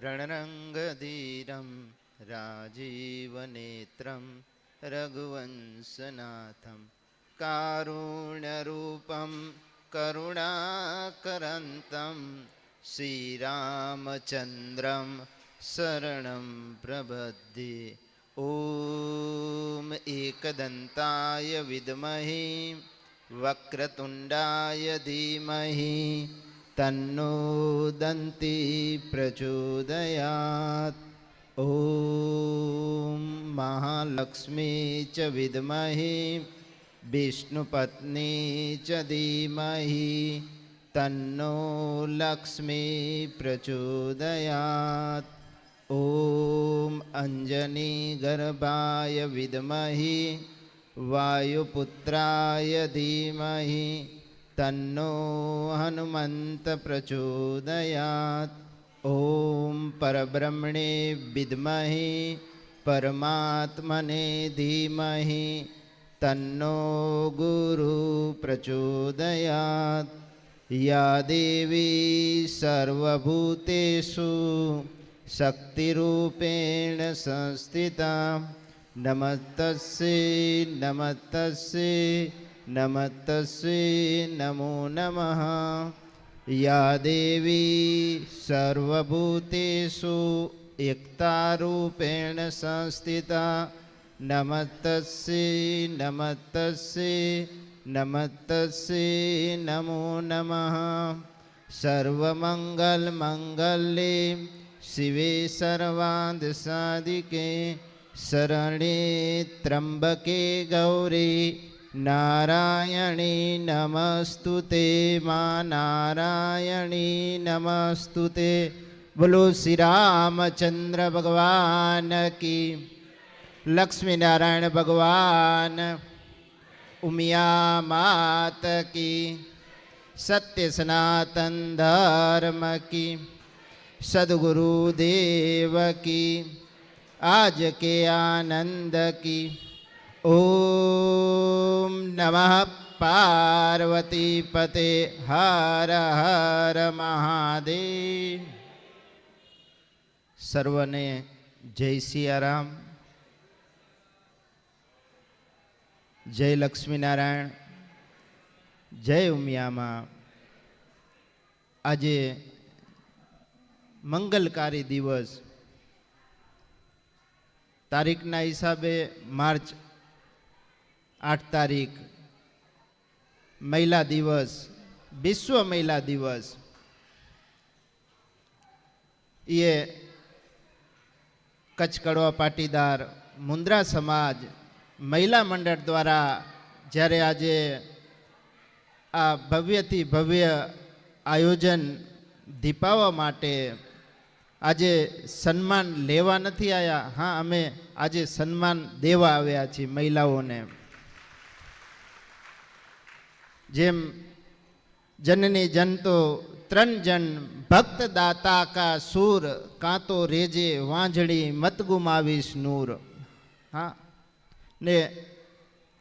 रणरङ्गधीरं राजीवनेत्रं रघुवंशनाथं कारुण्यरूपं करुणाकरन्तं श्रीरामचन्द्रं शरणं प्रपद्ये। ॐ एकदन्ताय विद्महे वक्रतुण्डाय धीमहि तन्नो दन्ती प्रचोदयात्। ॐ महालक्ष्मी च विद्महे विष्णुपत्नी च धीमहि तन्नो लक्ष्मी प्रचोदयात्। ॐ अंजनीगर्भाय विद्महे वायुपुत्राय धीमहि तन्नो हनुमन्त प्रचोदयात्। ॐ परब्रह्मणे विद्महे परमात्मने धीमहि तन्नो गुरु प्रचोदयात्। या देवी सर्वभूतेषु शक्तिरूपेण संस्थिता नमस्तस्यै नमस्तस्यै नमस्तस्यै नमो नमः। या देवी सर्वभूतेषु एकतारूपेण संस्थिता नमस्तस्यै नमस्तस्यै नमस्तस्यै नमो नमः। सर्वमङ्गलमाङ्गल्ये शिवे सर्वार्धसाधिके शरणे त्र्यम्बके गौरी नारायणी नमस्तुते मां नारायणी नमस्तुते। बोलो श्री रामचंद्र भगवान की, लक्ष्मी नारायण भगवान, उमिया मात की, सत्य सनातन धर्म की, सद्गुरुदेव की, आज के आनंद की। ओम नमः पार्वती पते हर हर महादेव। सर्वने जय सियाराम, जय लक्ष्मी नारायण, जय उमिया मां। આજે મંગલકારી દિવસ, તારીખના હિસાબે માર્ચ 8 તારીખ મહિલા દિવસ, વિશ્વ મહિલા દિવસ। એ કચ્છ કડવા પાટીદાર મુન્દ્રા સમાજ મહિલા મંડળ દ્વારા જ્યારે આજે આ ભવ્યથી ભવ્ય આયોજન દીપાવવા માટે આજે સન્માન લેવા નથી આવ્યા, હા અમે આજે સન્માન દેવા આવ્યા છીએ મહિલાઓને। જેમ જનની જન તો ત્રણ જન ભક્ત દાતા કા સૂર કાં તો રેજે વાંજળી મત ગુમાવીશ નૂર। હા ને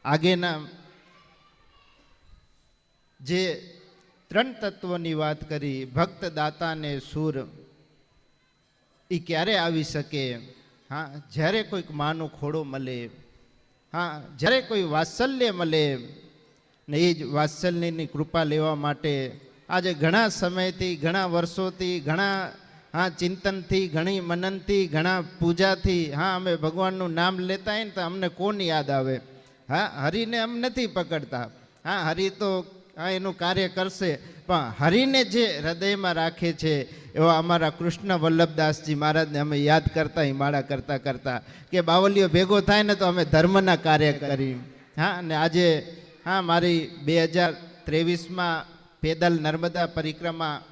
આગેના જે ત્રણ તત્વોની વાત કરી, ભક્ત દાતા ને સૂર, એ ક્યારે આવી શકે? હા જ્યારે કોઈક માનો ખોડો મળે, હા જ્યારે કોઈ વાત્સલ્ય મળે ને એ જ વાત્સલ્યની કૃપા લેવા માટે આજે ઘણા સમયથી, ઘણા વર્ષોથી, ઘણા ચિંતનથી, ઘણી મનનથી, ઘણા પૂજાથી અમે ભગવાનનું નામ લેતા હોય ને તો અમને કોણ યાદ આવે? હરિને અમ નથી પકડતા, હરિ તો એનું કાર્ય કરશે, પણ હરિને જે હૃદયમાં રાખે છે એવા અમારા કૃષ્ણ વલ્લભદાસજી મહારાજને અમે યાદ કરતા, હિમાળા કરતા કરતા કે બાવલીઓ ભેગો થાય ને તો અમે ધર્મના કાર્ય કરી। અને આજે મારી 2023માં પેદલ નર્મદા પરિક્રમા,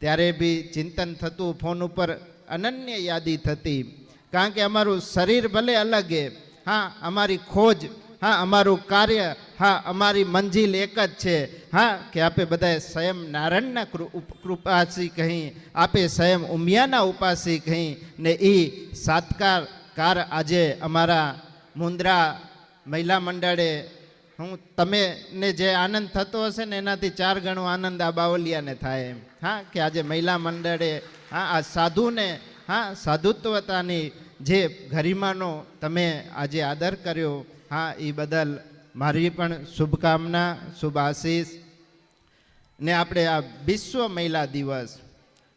ત્યારે બી ચિંતન થતું, ફોન ઉપર અનન્ય યાદી થતી, કારણ કે અમારું શરીર ભલે અલગ છે, અમારી ખોજ, અમારું કાર્ય, અમારી મંજિલ એક જ છે, કે આપે બધા સ્વયં નારાયણના કૃપાસી કહી, આપે સ્વયં ઉમિયાના ઉપાસી કહી ને એ સાત્કાર આજે અમારા મુન્દ્રા મહિલા મંડળે હું તમે ને જે આનંદ થતો હશે ને એનાથી 4 ગણો આનંદ આ બાવલિયાને થાય એમ. હા, કે આજે મહિલા મંડળે આ સાધુને હા સાધુત્વતાની જે ગરિમાનો તમે આજે આદર કર્યો, હા એ બદલ મારી પણ શુભકામના, શુભ આશીષ. ને આપણે આ વિશ્વ મહિલા દિવસ,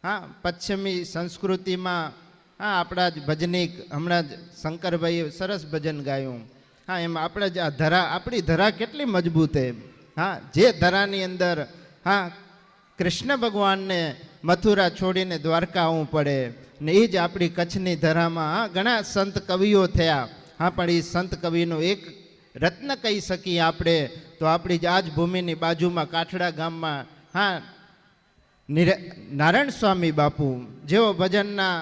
હા પશ્ચિમી સંસ્કૃતિમાં, હા આપણા જ ભજનીક હમણાં જ શંકરભાઈએ સરસ ભજન ગાયું. હા એમ આપણે જ આ ધરા, આપણી ધરા કેટલી મજબૂત છે. હા જે ધરાની અંદર હા કૃષ્ણ ભગવાનને મથુરા છોડીને દ્વારકા આવવું પડે ને એ જ આપણી કચ્છની ધરામાં હા ઘણા સંત કવિઓ થયા. હા પણ એ સંત કવિનું એક રત્ન કહી શકીએ આપણે તો આપણી જ આજ ભૂમિની બાજુમાં કાઠડા ગામમાં હા નારાયણ સ્વામી બાપુ જેઓ ભજનના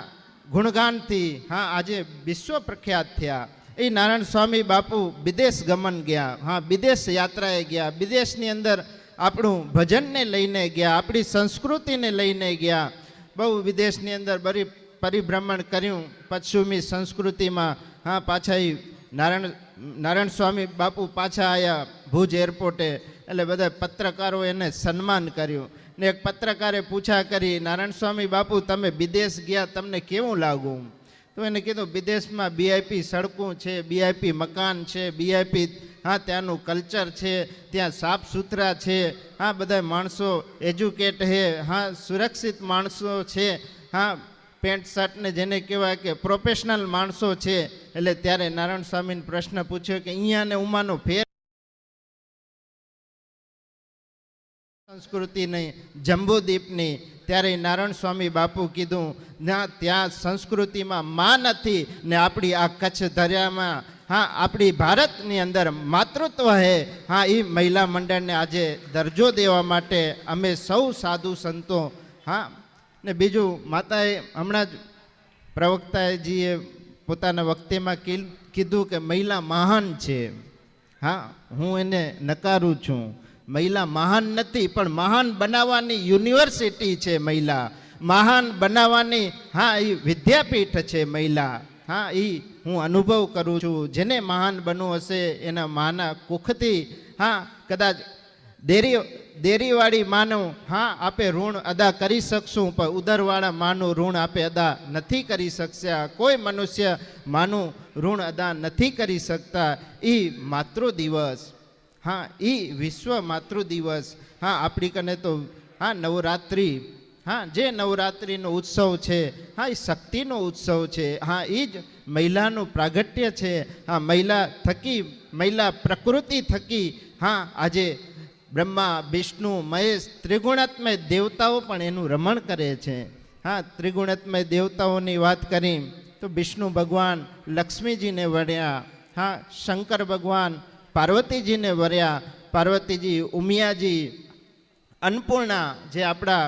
ગુણગાનથી હા આજે વિશ્વ પ્રખ્યાત થયા. એ નારાયણ સ્વામી બાપુ વિદેશ ગમન ગયા, હા વિદેશ યાત્રાએ ગયા, વિદેશની અંદર આપણું ભજનને લઈને ગયા, આપણી સંસ્કૃતિને લઈને ગયા. બહુ વિદેશની અંદર બરી પરિભ્રમણ કર્યું પશ્ચિમી સંસ્કૃતિમાં. હા પાછા એ નારાયણ સ્વામી બાપુ પાછા આવ્યા ભુજ એરપોર્ટે, એટલે બધા પત્રકારો એને સન્માન કર્યું. ને એક પત્રકારે પૂછા કરી, નારાયણ સ્વામી બાપુ તમે વિદેશ ગયા તમને કેવું લાગ્યું? તો એને કીધું વિદેશમાં બીઆઈપી સડકું છે, બીઆઈપી મકાન છે, બીઆઈપી હા ત્યાંનું કલ્ચર છે, ત્યાં સાફ સુથરા છે, હા બધા માણસો એજ્યુકેટ છે, હા સુરક્ષિત માણસો છે, હા પેન્ટ શર્ટને જેને કહેવાય કે પ્રોફેશનલ માણસો છે. એટલે ત્યારે નારાયણ સ્વામીને પ્રશ્ન પૂછ્યો કે અહીંયા ને ઉમાનો ફેર સંસ્કૃતિની જંબુદ્વીપની. ત્યારે નારાયણ સ્વામી બાપુ કીધું ના ત્યાં સંસ્કૃતિમાં માં નથી ને આપણી આ કચ્છ દરિયામાં હા આપણી ભારતની અંદર માતૃત્વ હે. હા એ મહિલા મંડળને આજે દરજ્જો દેવા માટે અમે સૌ સાધુ સંતો હા. ને બીજું માતાએ હમણાં જ પ્રવક્તાજીએ પોતાના વક્તેમાં કીધું કે મહિલા મહાન છે. હા હું એને નકારું છું. મહિલા મહાન નથી પણ મહાન બનાવવાની યુનિવર્સિટી છે મહિલા, મહાન બનાવવાની હા એ વિદ્યાપીઠ છે મહિલા. હા એ હું અનુભવ કરું છું. જેને મહાન બનવું હશે એના માના કુખથી હા કદાચ દેરીવાળી માનું હા આપે ઋણ અદા કરી શકશું, પણ ઉદરવાળા માનું ઋણ આપે અદા નથી કરી શકશે. કોઈ મનુષ્ય માનું ઋણ અદા નથી કરી શકતા. એ માતૃ દિવસ હા એ વિશ્વ માતૃ દિવસ હા આપણી કને તો હા નવરાત્રિ હા જે નવરાત્રિનો ઉત્સવ છે હા એ શક્તિનો ઉત્સવ છે. હા એ જ મહિલાનું પ્રાગટ્ય છે. હા મહિલા થકી, મહિલા પ્રકૃતિ થકી હા આજે બ્રહ્મા વિષ્ણુ મહેશ ત્રિગુણાત્મય દેવતાઓ પણ એનું રમણ કરે છે. હા ત્રિગુણાત્મય દેવતાઓની વાત કરી તો વિષ્ણુ ભગવાન લક્ષ્મીજીને વળ્યા, હા શંકર ભગવાન પાર્વતીજીને વર્યા. પાર્વતીજી ઉમિયાજી અન્નપૂર્ણા જે આપણા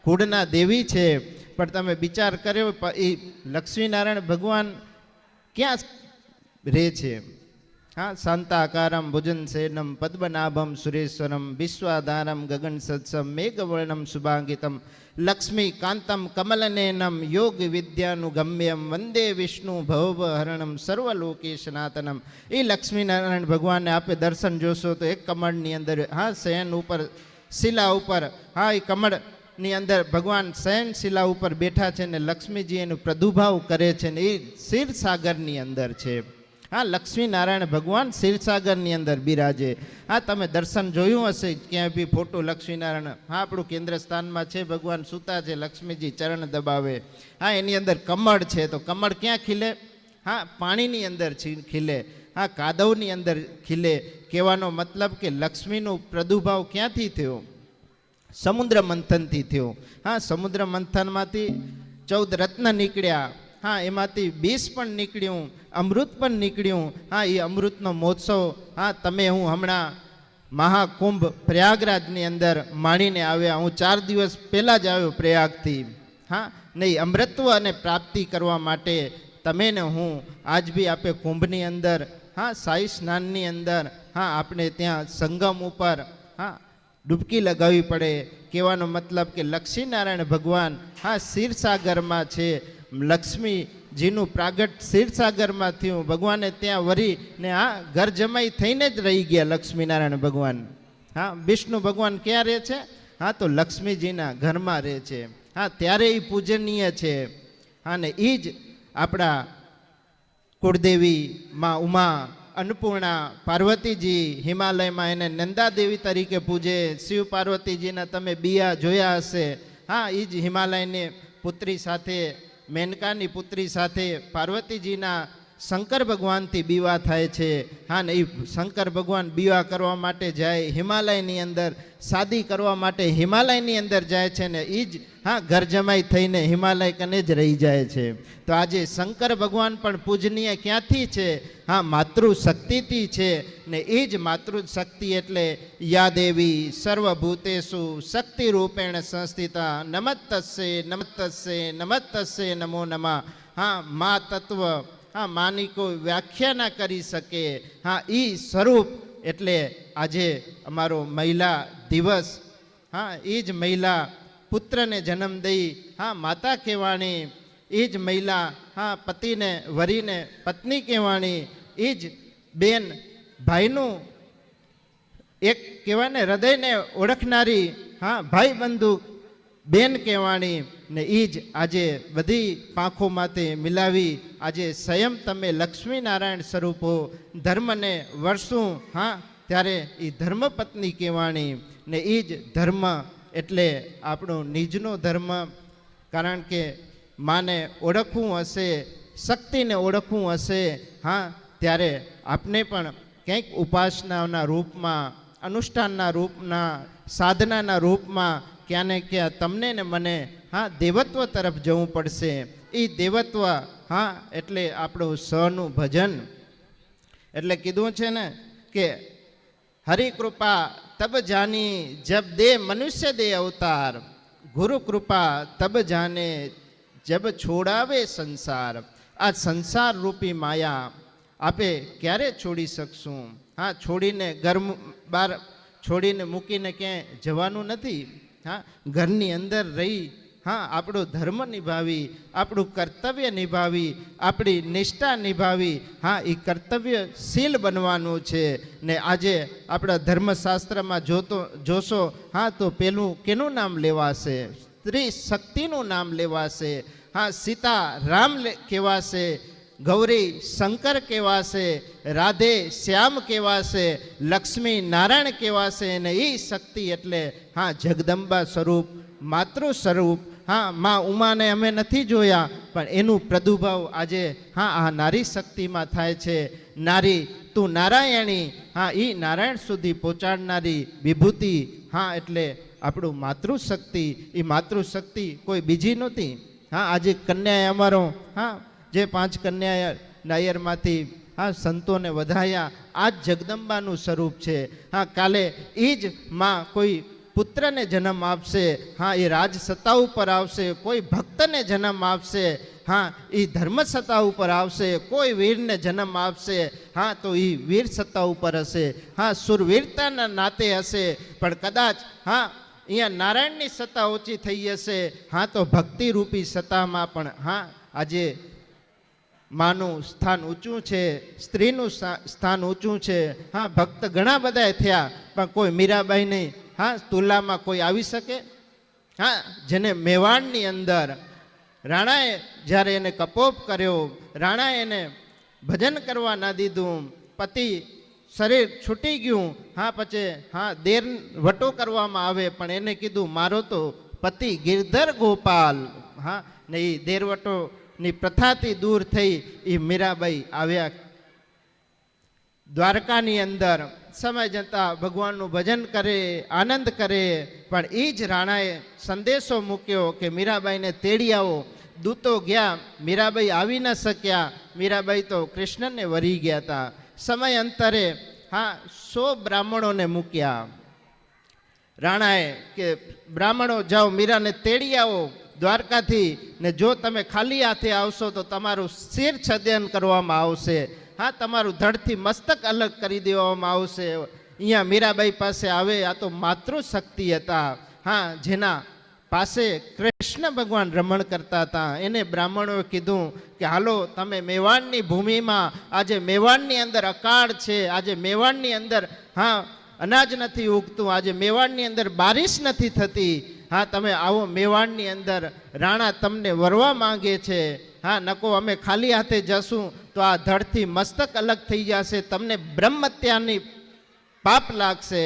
કુળના દેવી છે. પણ તમે વિચાર કર્યો એ લક્ષ્મીનારાયણ ભગવાન ક્યાં રહે છે? હા શાંતાકારમ ભુજન સેનમ પદ્મનાભમ સુરેશ્વરમ વિશ્વાધારમ ગગન સત્સમ મેઘવર્ણમ શુભાંગિતમ લક્ષ્મી કાંતમ કમલનેનમ યોગ વિદ્યાનુગમ્યમ વંદે વિષ્ણુ ભવહરણમ સર્વલોકે સનાતનમ. એ લક્ષ્મીનારાયણ ભગવાનને આપે દર્શન જોશો તો એક કમળની અંદર હા શયન ઉપર શિલા ઉપર હા એ કમળની અંદર ભગવાન શયન શિલા ઉપર બેઠા છે ને લક્ષ્મીજી એનો પ્રદુભાવ કરે છે ને એ ક્ષીરસાગરની અંદર છે. હા લક્ષ્મીનારાયણ ભગવાન ક્ષીરસાગરની અંદર બિરાજે. હા તમે દર્શન જોયું હશે ક્યાંય બી ફોટો લક્ષ્મીનારાયણ હા આપણું કેન્દ્ર સ્થાનમાં છે. ભગવાન સૂતા છે, લક્ષ્મીજી ચરણ દબાવે. હા એની અંદર કમળ છે તો કમળ ક્યાં ખીલે? હા પાણીની અંદર ખીલે, હા કાદવની અંદર ખીલે. કહેવાનો મતલબ કે લક્ષ્મીનો પ્રદુભાવ ક્યાંથી થયો? સમુદ્ર મંથનથી થયો. હા સમુદ્ર મંથનમાંથી 14 રત્ન નીકળ્યા. હા એમાંથી 20 પણ નીકળ્યું, અમૃત પણ નીકળ્યું. હા એ અમૃતનો મહોત્સવ હા તમે હું હમણાં મહાકુંભ પ્રયાગરાજની અંદર માણીને આવ્યા. હું 4 દિવસ પહેલાં જ આવ્યો પ્રયાગથી. હા નહીં અમૃતત્વ અને પ્રાપ્તિ કરવા માટે તમે ને હું આજ બી આપે કુંભની અંદર હા શાહી સ્નાનની અંદર હા આપણે ત્યાં સંગમ ઉપર હા ડૂબકી લગાવવી પડે. કહેવાનો મતલબ કે લક્ષ્મીનારાયણ ભગવાન હા ક્ષીરસાગરમાં છે. લક્ષ્મીજીનું પ્રાગટ ક્ષીરસાગરમાં થયું. ભગવાને ત્યાં વરી ને હા ઘર જમાઈ થઈને જ રહી ગયા લક્ષ્મીનારાયણ ભગવાન. હા વિષ્ણુ ભગવાન ક્યાં રહે છે? હા તો લક્ષ્મીજીના ઘરમાં રહે છે. હા ત્યારે એ પૂજનીય છે. અને એ જ આપણા કુળદેવી માં ઉમા, અન્નપૂર્ણા, પાર્વતીજી હિમાલયમાં એને નંદાદેવી તરીકે પૂજે. શિવ પાર્વતીજીના તમે બિયા જોયા હશે. હા, એ જ હિમાલયની પુત્રી સાથે, મેનકાની પુત્રી સાથે પાર્વતીજીના શંકર ભગવાનથી બીવા થાય છે. હા, ને એ શંકર ભગવાન બીવા કરવા માટે જાય હિમાલયની અંદર, શાદી કરવા માટે હિમાલયની અંદર જાય છે ને એ જ હા ઘર જમાઈ થઈને હિમાલય કને જ રહી જાય છે. તો આજે શંકર ભગવાન પણ પૂજનીય ક્યાંથી છે? હા, માતૃશક્તિથી છે. ને એ જ માતૃશક્તિ એટલે યા દેવી સર્વભૂતેષુ શક્તિ રૂપેણ સંસ્થિતા નમસ્તસ્ય નમસ્તસ્ય નમસ્તસ્ય નમો નમઃ. હા, મા તત્વ, હા, માની કોઈ વ્યાખ્યા ના કરી શકે. હા, એ સ્વરૂપ એટલે આજે અમારો મહિલા દિવસ. હા, એ જ મહિલા પુત્રને જન્મ દઈ હા માતા કહેવાણી. એ જ મહિલા હા પતિને વરીને પત્ની કહેવાણી. એ જ બેન ભાઈનું એક કહેવાય ને હૃદયને ઓળખનારી હા ભાઈ બંધુ બેન કહેવાણી. ને એ જ આજે બધી પાંખોમાંથી મિલાવી આજે સ્વયં તમે લક્ષ્મીનારાયણ સ્વરૂપો ધર્મને વર્ષું હા ત્યારે એ ધર્મપત્ની કહેવાણી. ને એ જ ધર્મ એટલે આપણો નિજનો ધર્મ. કારણ કે માને ઓળખવું હશે, શક્તિને ઓળખવું હશે હા ત્યારે આપણે પણ કંઈક ઉપાસનાના રૂપમાં, અનુષ્ઠાનના રૂપના, સાધનાના રૂપમાં ક્યાં ને ક્યાં તમને ને મને હા દેવત્વ તરફ જવું પડશે. એ દેવત્વ હા એટલે આપણું સહનું ભજન. એટલે કીધું છે ને કે હરિ કૃપા તબ જાની જબ દે મનુષ્ય દે અવતાર, ગુરુ કૃપા તબ જાને જબ છોડાવે સંસાર. આ સંસાર રૂપી માયા આપે ક્યારે છોડી શકશું? હા, છોડીને ઘર બહાર છોડીને મૂકીને ક્યાંય જવાનું નથી. હા, ઘરની અંદર રહી હા આપણો ધર્મ નિભાવી, આપણું કર્તવ્ય નિભાવી, આપણી નિષ્ઠા નિભાવી હા એ કર્તવ્યશીલ બનવાનું છે. ને આજે આપણા ધર્મશાસ્ત્રમાં જોશો હા તો પેલું કેનું નામ લેવાશે? સ્ત્રી શક્તિનું નામ લેવાશે. હા, સીતા રામ કહેવાશે, ગૌરી શંકર કહેવાશે, રાધે શ્યામ કહેવાશે, લક્ષ્મી નારાયણ કહેવાશે. અને એ શક્તિ એટલે હા જગદંબા સ્વરૂપ, માતૃ સ્વરૂપ. હા, માં ઉમાને અમે નથી જોયા પણ એનું પ્રદુભાવ આજે હા આ નારી શક્તિમાં થાય છે. નારી તું નારાયણી હા એ નારાયણ સુધી પહોંચાડનારી વિભૂતિ. હા, એટલે આપણું માતૃશક્તિ. એ માતૃશક્તિ કોઈ બીજી નહોતી. હા, આજે કન્યાએ અમારો હા જે 5 કન્યા નાયરમાંથી હા સંતોને વધાયા આ જ જગદંબાનું સ્વરૂપ છે. હા, કાલે એ જ માં કોઈ પુત્રને જન્મ આપશે હા એ રાજ સત્તા ઉપર આવશે, કોઈ ભક્તને જન્મ આપશે હા એ ધર્મ સત્તા ઉપર આવશે, કોઈ વીરને જન્મ આપશે હા તો એ વીર સત્તા ઉપર હશે. હા, સુરવીરતાના નાતે હશે. પણ કદાચ હા અહીંયા નારાયણની સત્તા ઓછી થઈ હશે હા તો ભક્તિરૂપી સત્તામાં પણ હા આજે માનું સ્થાન ઊંચું છે, સ્ત્રીનું સ્થાન ઊંચું છે. હા, ભક્ત ઘણા બધા થયા પણ કોઈ મીરાબાઈની હા તુલામાં કોઈ આવી શકે? હા, જેને મેવાડની અંદર રાણાએ જ્યારે એને કપોપ કર્યો, રાણાએ એને ભજન કરવા ના દીધું, પતિ શરીર છૂટી ગયું હા પછી હા દેર વટો કરવામાં આવે પણ એને કીધું મારો તો પતિ ગિરધર ગોપાલ. હા, ને એ દેરવટોની પ્રથાથી દૂર થઈ એ મીરાબાઈ આવ્યા દ્વારકાની અંદર. સમય જતાં ભગવાનનું ભજન કરે, આનંદ કરે. પણ એ જ રાણાએ સંદેશો મૂક્યો કે મીરાબાઈને તેડી આવો. દૂતો ગયા, મીરાબાઈ આવી ન શક્યા. મીરાબાઈ તો કૃષ્ણને વરી ગયા હતા. સમય અંતરે હા 100 બ્રાહ્મણોને મૂક્યા રાણાએ કે બ્રાહ્મણો જાઓ મીરાને તેડી આવો દ્વારકાથી, ને જો તમે ખાલી હાથે આવશો તો તમારું શિર છેદન કરવામાં આવશે. હા, તમારું ધડથી મસ્તક અલગ કરી દેવામાં આવશે. અહીંયા મીરાબાઈ પાસે આવે આ તો માતૃશક્તિ હતા. હા, જેના પાસે કૃષ્ણ ભગવાન રમણ કરતા હતા. એને બ્રાહ્મણોએ કીધું કે હાલો તમે મેવાડની ભૂમિમાં, આજે મેવાડની અંદર અકાળ છે, આજે મેવાડની અંદર હા અનાજ નથી ઉગતું, આજે મેવાડની અંદર બારિશ નથી થતી. હા તમે આવો મેવાડની અંદર, રાણા તમને વરવા માંગે છે, હા નકો અમે ખાલી હાથે જશું તો આ ધડથી મસ્તક અલગ થઈ જશે, તમને બ્રહ્મત્યાની પાપ લાગશે.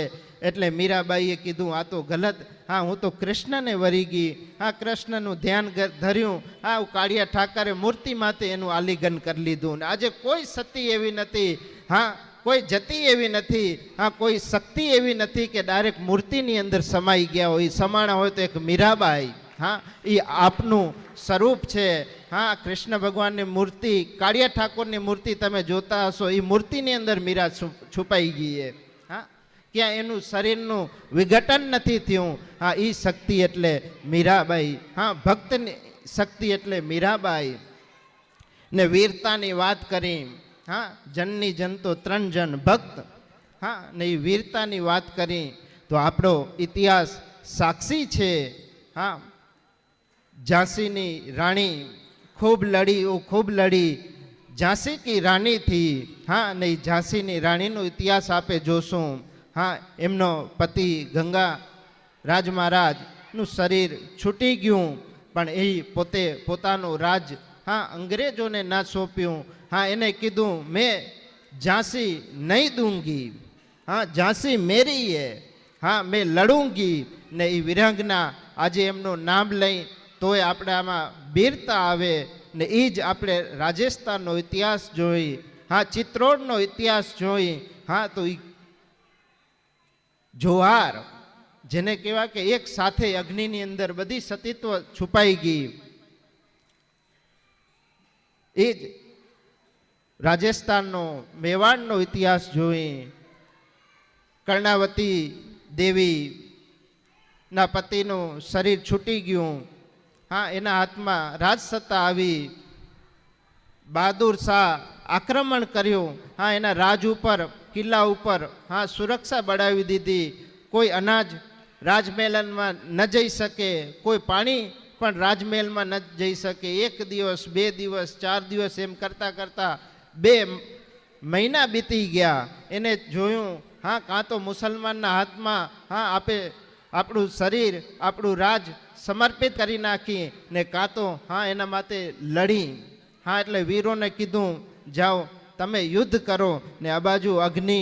એટલે મીરાબાઈએ કીધું આ તો ગલત, હા હું તો કૃષ્ણને વરી ગઈ, હા કૃષ્ણનું ધ્યાન ધર્યું, હા હું કાળિયા ઠાકરે મૂર્તિ માથે એનું આલિંગન કરી લીધું. ને આજે કોઈ સતી એવી નથી, હા કોઈ જતી એવી નથી, હા કોઈ શક્તિ એવી નથી કે ડાયરેક્ટ મૂર્તિની અંદર સમાઈ ગયા હોય. સમાણા હોય તો એક મીરાબાઈ, હા એ આપનું સ્વરૂપ છે. હા કૃષ્ણ ભગવાનની મૂર્તિ, કાળિયા ઠાકોરની મૂર્તિ તમે જોતા હશો, એ મૂર્તિની અંદર મીરા છુપાઈ ગઈ છે. હા ક્યાં એનું શરીરનું વિઘટન નથી થયું. હા એ શક્તિ એટલે મીરાબાઈ, હા ભક્તની શક્તિ એટલે મીરાબાઈ. ને વીરતાની વાત કરી, હા જનની જન તો 3 જણ ભક્ત, હા ને એ વીરતાની વાત કરી તો આપણો ઇતિહાસ સાક્ષી છે. હા ઝાંસીની રાણી ખૂબ લડી, ઝાંસી કી રાણી થી, હા ને ઝાંસીની રાણીનો ઇતિહાસ આપે જોશું. હા એમનો પતિ ગંગા રાજ મહારાજનું શરીર છૂટી ગયું, પણ એ પોતે પોતાનું રાજ હા અંગ્રેજોને ના સોંપ્યું. હા એને કીધું મેં ઝાંસી નહીં દૂંગી, હા ઝાંસી મેરી હે, હા મેં લડુંગી. ને એ વિરંગના આજે એમનું નામ લઈ તોય આપણે આમાં વીરતા આવે. ને એ જ આપણે રાજસ્થાનનો ઇતિહાસ જોઈ, હા ચિત્રોડનો ઇતિહાસ જોઈ, હા તો એ જોહાર જેને કહેવાય કે એક સાથે અગ્નિની અંદર બધી સતીત્વ છુપાઈ ગઈ. એ જ રાજસ્થાનનો મેવાડનો ઇતિહાસ જોઈ, કર્ણાવતી દેવી ના પતિનું શરીર છૂટી ગયું, હા એના હાથમાં રાજસત્તા આવી, બહાદુર શાહ આક્રમણ કર્યું, હા એના રાજ ઉપર કિલ્લા ઉપર હા સુરક્ષા બઢાવી દીધી. કોઈ અનાજ રાજમહેલમાં ન જઈ શકે, કોઈ પાણી પણ રાજમહેલમાં ન જઈ શકે. 1 દિવસ 2 દિવસ 4 દિવસ એમ કરતાં કરતાં 2 મહિના બીતી ગયા. એને જોયું હા કાં તો મુસલમાનના હાથમાં હા આપે આપણું શરીર આપણું રાજ સમર્પિત કરી નાખી, ને કાં તો હા એના માટે લડી. હા એટલે વીરોને કીધું જાઓ તમે યુદ્ધ કરો. ને આ બાજુ અગ્નિ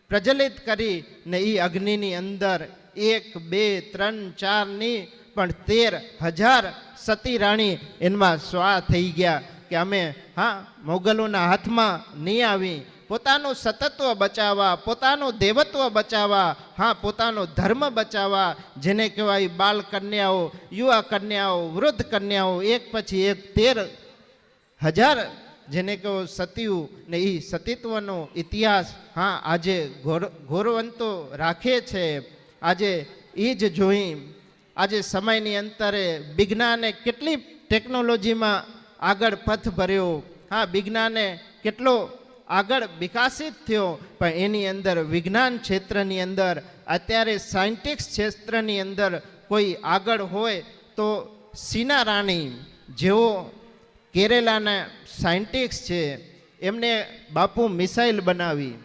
પ્રજ્વલિત કરી, ને એ અગ્નિની અંદર 1 2 3 4 ની પણ 13,000 સતી રાણી એમાં સ્વા થઈ ગયા કે અમે હા મોગલોના હાથમાં નહીં આવી. પોતાનું સતત્વ બચાવવા, પોતાનું દેવત્વ બચાવવા, હા પોતાનો ધર્મ બચાવવા, જેને કહેવાય બાળ કન્યાઓ, યુવા કન્યાઓ, વૃદ્ધ કન્યાઓ, એક પછી એક 13,000 જેને કહો સતીઓ. ને એ સતીત્વનો ઇતિહાસ હા આજે ગૌરવંતો રાખે છે. આજે એ જ જોઈ આજે સમયની અંતરે વિજ્ઞાને કેટલી ટેકનોલોજીમાં આગળ પથ ભર્યો, હા વિજ્ઞાને કેટલો આગળ વિકાસિત થયો, પણ એની અંદર વિજ્ઞાન ક્ષેત્રની અંદર અત્યારે સાયન્ટિસ્ટ ક્ષેત્રની અંદર કોઈ આગળ હોય તો સીના રાણી જેઓ કેરેલાના સાયન્ટિસ્ટ છે, એમને બાપુ મિસાઇલ બનાવી.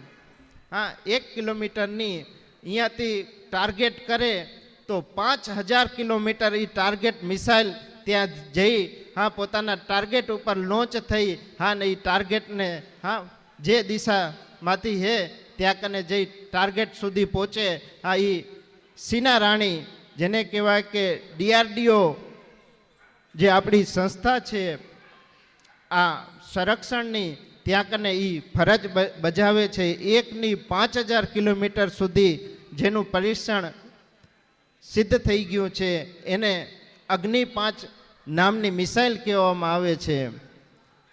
હા 1 કિલોમીટરની અહીંયાથી ટાર્ગેટ કરે તો 5,000 કિલોમીટર એ ટાર્ગેટ મિસાઇલ ત્યાં જઈ હા પોતાના ટાર્ગેટ ઉપર લોન્ચ થઈ, હા ને એ ટાર્ગેટને હા જે દિશામાંથી હે ત્યાં કને જઈ ટાર્ગેટ સુધી પહોંચે. હા એ સીના રાણી જેને કહેવાય કે DRDO જે આપણી સંસ્થા છે આ સંરક્ષણની, ત્યાં કને એ ફરજ બજાવે છે. 1ની 5,000 કિલોમીટર સુધી જેનું પરીક્ષણ સિદ્ધ થઈ ગયું છે, એને અગ્નિ 5 નામની મિસાઇલ કહેવામાં આવે છે.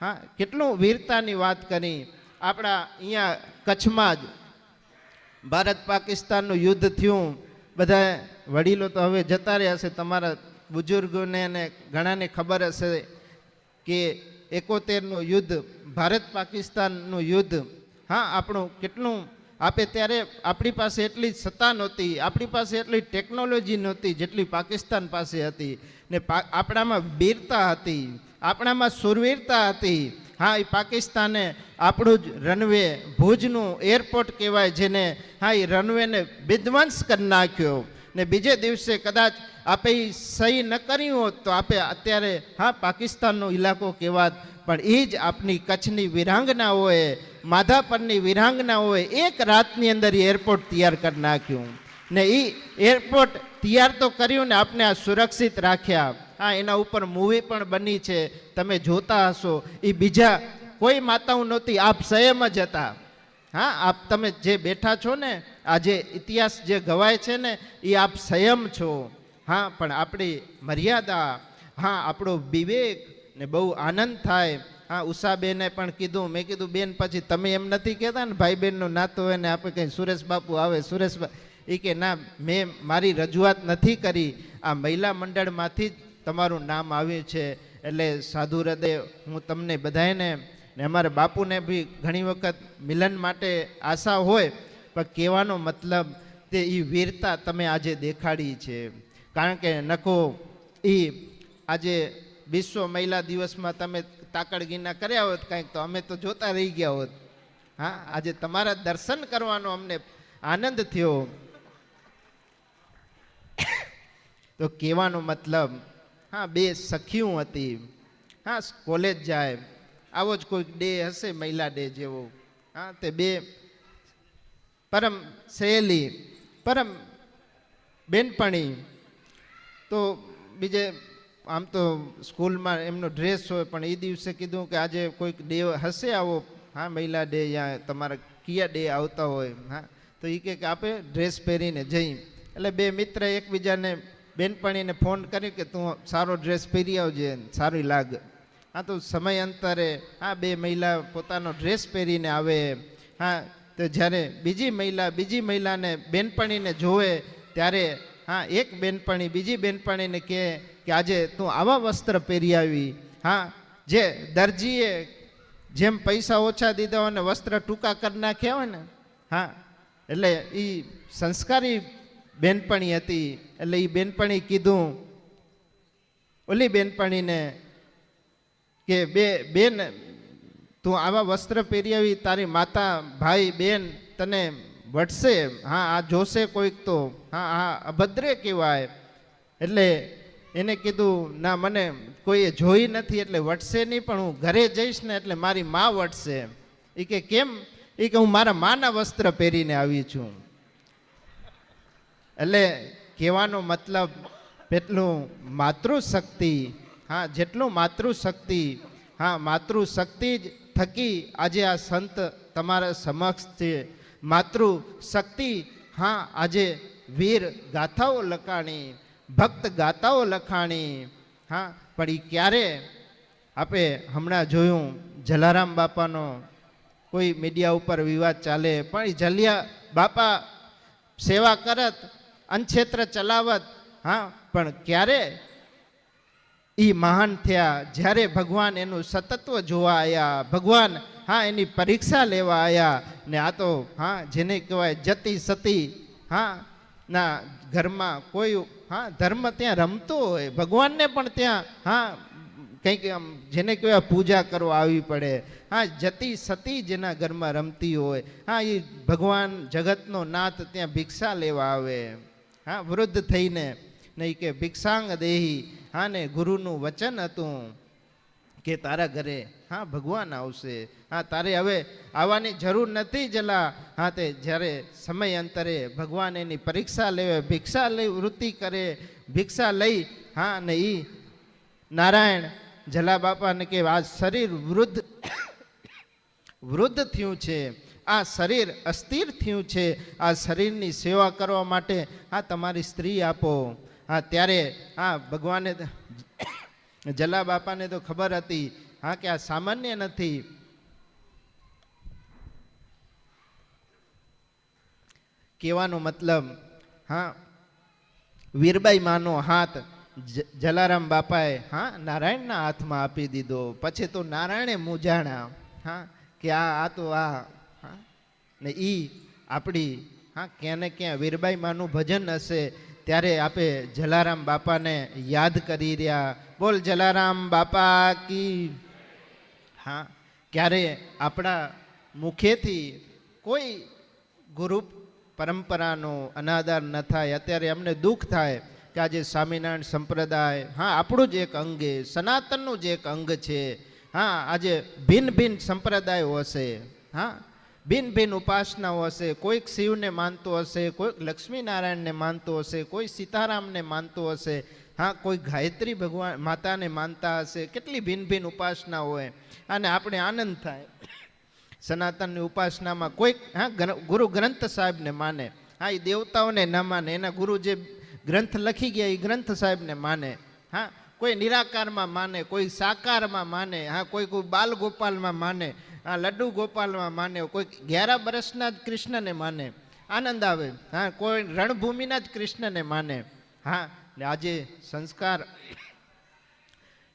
હા કેટલું વીરતાની વાત કરી. આપણા અહીંયા કચ્છમાં જ ભારત પાકિસ્તાનનું યુદ્ધ થયું. બધા વડીલો તો હવે જતા રહ્યા હશે, તમારા બુઝુર્ગોને અને ઘણાને ખબર હશે કે 71નું યુદ્ધ, ભારત પાકિસ્તાનનું યુદ્ધ. હા આપણું કેટલું આપે ત્યારે આપણી પાસે એટલી સત્તા નહોતી, આપણી પાસે એટલી ટેકનોલોજી નહોતી જેટલી પાકિસ્તાન પાસે હતી. ને આપણામાં વીરતા હતી, આપણામાં સુરવીરતા હતી. હા એ પાકિસ્તાને આપણું જ રનવે, ભુજનું એરપોર્ટ કહેવાય જેને, હા એ રનવેને વિધ્વંસ કરી નાખ્યો. ને બીજે દિવસે કદાચ આપે ઈ સહી ન કર્યું હોત તો આપે અત્યારે હા પાકિસ્તાનનો ઇલાકો કહેવાત, પણ એ જ આપની કચ્છની વિરાંગનાઓએ, માધાપરની વિરાંગનાઓએ એક રાતની અંદર એરપોર્ટ તૈયાર કરી નાખ્યું ને એ એરપોર્ટ તૈયાર તો કર્યું ને આપને આ સુરક્ષિત રાખ્યા. હા, એના ઉપર મૂવી પણ બની છે, તમે જોતા હશો. એ બીજા કોઈ માતાઓ નહોતી, આપ સ્વયં જ હતા. હા, આપ તમે જે બેઠા છો ને, આ જે ઇતિહાસ જે ગવાય છે ને, એ આપ સંયમ છો. હા, પણ આપણી મર્યાદા, હા આપણો વિવેક ને બહુ આનંદ થાય. હા, ઉષાબેને પણ કીધું, મેં કીધું બેન પછી તમે એમ નથી કહેતા ને ભાઈ બહેનનો નાતો હોય ને આપણે કંઈ સુરેશ બાપુ આવે સુરેશ એ કે ના, મેં મારી રજૂઆત નથી કરી, આ મહિલા મંડળમાંથી જ તમારું નામ આવ્યું છે. એટલે સાધુ હૃદય હું તમને બધાને ને અમારા બાપુને બી ઘણી વખત મિલન માટે આશા હોય, પણ કહેવાનો મતલબ તે એ વીરતા તમે આજે દેખાડી છે. કારણ કે નખો એ આજે વિશ્વ મહિલા દિવસમાં તમે તાકડગીના કર્યા હોત કંઈક તો અમે તો જોતા રહી ગયા હોત. હા, આજે તમારા દર્શન કરવાનો અમને આનંદ થયો. તો કહેવાનો મતલબ હા, બે સખીઓ હતી. હા, કોલેજ જાય, આવો જ કોઈક ડે હશે મહિલા ડે જેવો. હા, તે બે પરમ સહેલી, પરમ બેનપણી. તો બીજે આમ તો સ્કૂલમાં એમનો ડ્રેસ હોય, પણ એ દિવસે કીધું કે આજે કોઈક ડે હશે આવો, હા મહિલા ડે, યા તમારા કયા ડે આવતા હોય. હા, તો એ કે આપે ડ્રેસ પહેરીને જઈ. એટલે બે મિત્ર એકબીજાને બેનપણીને ફોન કર્યો કે તું સારો ડ્રેસ પહેરી આવજે, સારી લાગ. હા, તો સમય અંતરે હા બે મહિલા પોતાનો ડ્રેસ પહેરીને આવે. હા, તો જ્યારે બીજી મહિલાને બેનપણીને જોવે ત્યારે હા એક બેનપણી બીજી બેનપણીને કહે કે આજે તું આવા વસ્ત્ર પહેરી આવી. હા, જે દરજીએ જેમ પૈસા ઓછા દીધા હોય ને વસ્ત્ર ટૂંકા કરી નાખ્યા હોય ને, હા એટલે એ સંસ્કારી બેનપણી હતી. એટલે એ બેનપણી કીધું ઓલી બેનપણીને કે બેન તું આવા વસ્ત્ર પહેરી આવી, તારી માતા ભાઈ બેન તને વટશે. હા, આ જોશે કોઈક તો હા હા અભદ્રે કહેવાય. એટલે એને કીધું ના, મને કોઈએ જોઈ નથી એટલે વટશે નહીં, પણ હું ઘરે જઈશ ને એટલે મારી મા વટશે. એ કે કેમ? એ કે હું મારા માના વસ્ત્ર પહેરીને આવી છું. એટલે કહેવાનો મતલબ એટલું માતૃશક્તિ, હા જેટલું માતૃશક્તિ, હા માતૃશક્તિ જ થકી આજે આ સંત તમારા સમક્ષ છે. માતૃશક્તિ હા આજે વીર ગાથાઓ લખાણી, ભક્ત ગાથાઓ લખાણી. હા, પણ એ ક્યારે આપણે હમણાં જોયું જલારામ બાપાનો કોઈ મીડિયા ઉપર વિવાદ ચાલે, પણ એ જલિયા બાપા સેવા કરત, અનક્ષેત્ર ચલાવત. હા, પણ ક્યારે એ મહાન થયા જ્યારે ભગવાન એનું સતત્વ જોવા આવ્યા, ભગવાન હા એની પરીક્ષા લેવા આવ્યા. ને આ તો હા જેને કહેવાય જતી સતી, હા ના ઘરમાં કોઈ હા ધર્મ ત્યાં રમતો હોય, ભગવાનને પણ ત્યાં હા કંઈક આમ જેને કહેવાય પૂજા કરવા આવી પડે. હા, જતી સતી જેના ઘરમાં રમતી હોય, હા એ ભગવાન જગતનો નાથ ત્યાં ભિક્ષા લેવા આવે. હા, વૃદ્ધ થઈને નહીં કે ભિક્ષાંગ દેહી. હા, ને ગુરુનું વચન હતું કે તારા ઘરે હા ભગવાન આવશે. હા, તારે હવે આવવાની જરૂર નથી જલા. હા, તે જ્યારે સમય અંતરે ભગવાન એની પરીક્ષા લેવે, ભિક્ષા લઈ વૃત્તિ કરે, ભિક્ષા લઈ હા ને એ નારાયણ જલા બાપાને કે આ શરીર વૃદ્ધ થયું છે, આ શરીર અસ્થિર થયું છે, આ શરીરની સેવા કરવા માટે હા તમારી સ્ત્રી આપો. હા, ત્યારે હા ભગવાને જલા બાપાને તો ખબર હતી હા કે આ સામાન્ય નથી. કહેવાનો મતલબ હા વીરબાઈ માનો હાથ જલારામ બાપાએ હા નારાયણના હાથમાં આપી દીધો. પછી તો નારાયણે મૂંઝાણા હા કે આ તો આ હા ને ઈ આપણી હા ક્યાં ને ક્યાં વીરબાઈ માનું ભજન હશે ત્યારે આપે જલારામ બાપાને યાદ કરી રહ્યા. બોલ જલારામ બાપા કી. હા, ક્યારે આપણા મુખેથી કોઈ ગુરુ પરંપરાનો અનાદર ન થાય. અત્યારે અમને દુઃખ થાય કે આજે સ્વામિનારાયણ સંપ્રદાય હા આપણું જ એક અંગ છે, સનાતનનું જ એક અંગ છે. હા આજે ભિન્ન ભિન્ન સંપ્રદાયો હશે, હા ભિન્ન ભિન્ન ઉપાસનાઓ હશે. કોઈક શિવને માનતો હશે, કોઈક લક્ષ્મીનારાયણને માનતો હશે, કોઈ સીતારામને માનતો હશે, હા કોઈ ગાયત્રી ભગવાન માતાને માનતા હશે. કેટલી ભિન્ન ભિન્ન ઉપાસના હોય અને આપણે આનંદ થાય. સનાતનની ઉપાસનામાં કોઈક હા ગુરુ ગ્રંથ સાહેબને માને, હા એ દેવતાઓને ન માને, એના ગુરુ જે ગ્રંથ લખી ગયા એ ગ્રંથ સાહેબને માને. હા કોઈ નિરાકારમાં માને, કોઈ સાકારમાં માને, હા કોઈ બાલ ગોપાલમાં માને, હા લડ્ડુ ગોપાલમાં માને, કોઈ 11 વર્ષના જ કૃષ્ણને માને, આનંદ આવે. હા કોઈ રણભૂમિના જ કૃષ્ણને માને. હા આજે સંસ્કાર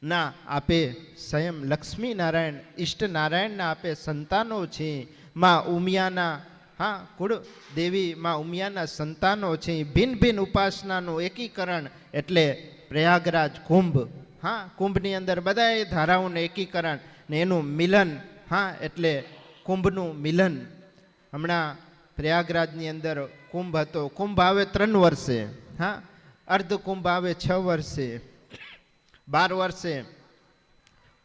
ના આપે સ્વયં લક્ષ્મી નારાયણ ઈષ્ટ નારાયણના આપે સંતાનો છે. માં ઉમિયાના હા કુળ દેવી માં ઉમિયાના સંતાનો છે. ભિન્ન ભિન્ન ઉપાસનાનું એકીકરણ એટલે પ્રયાગરાજ કુંભ. હા કુંભની અંદર બધાય ધારાઓનું એકીકરણ ને એનું મિલન. હા એટલે કુંભનું મિલન. હમણાં પ્રયાગરાજની અંદર કુંભ હતો. કુંભ આવે 3 વર્ષે, હા અર્ધ કુંભ આવે 6 વર્ષે, 12 વર્ષે